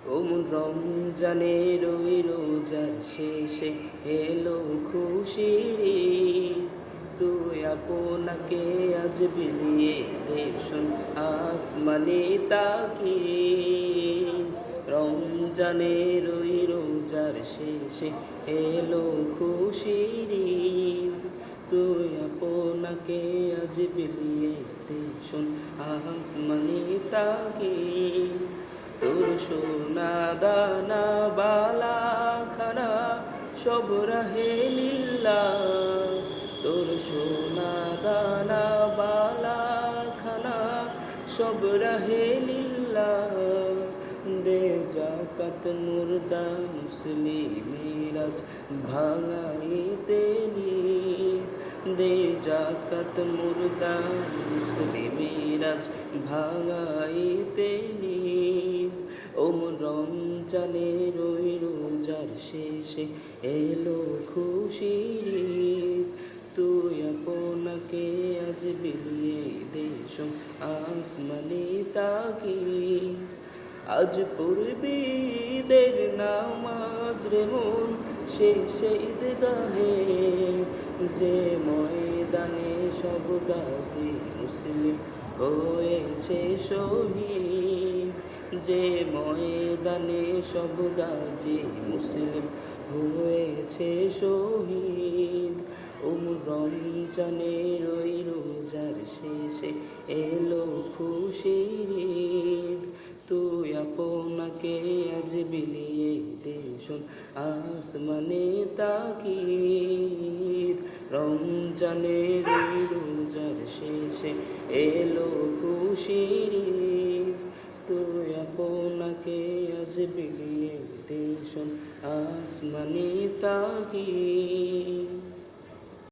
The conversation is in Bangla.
রমজানের ওই রোজার শেষে এলো খুশির ঈদ। তুই আপনাকে আজ বিলিয়ে দে শোন আসমানে তাকিয়ে। রমজানের ওই রোজার শেষে এলো খুশির ঈদ। তুই আপনাকে আজ বিলিয়ে দে শোন আসমানে তাকিয়ে। তোর সোনা দানা বালা খানা সব রাহে লীলা। তোর সোনা দানা বালা খানা সব রাহে লীলা। দে জাকাত মুর্দা মুসলিমেরাজ ভাঙাইতে নিয়ে। দে জাকাত মুর্দা মুসলিমেরাজ ভাঙাইতে নিয়ে। রমজানের ওই রোজার শেষে এলো খুশির ঈদ। তুই আপনাকে আজ বিলিয়ে দে শোন আসমানে তাকিয়ে। আজ পড়বি ঈদের নামাজ রে মন শেষে ঈদগাহে। যে ময়দানে সব গাজী মুসলিম হয়েছে শহীদ। যে ময়দানে সব গাজী মুসলিম হয়েছে শহীদ। রমজানের ওই রোজার শেষে এলো খুশির ঈদ। তুই আপনাকে আজ বিলিয়ে দে শোন আসমানে তাকিয়ে। রমজানের ওই রোজার শেষে এলো খুশির ঈদ। তুই আপনাকে আজ বিলিয়ে দে শোন আসমানে তাকিয়ে।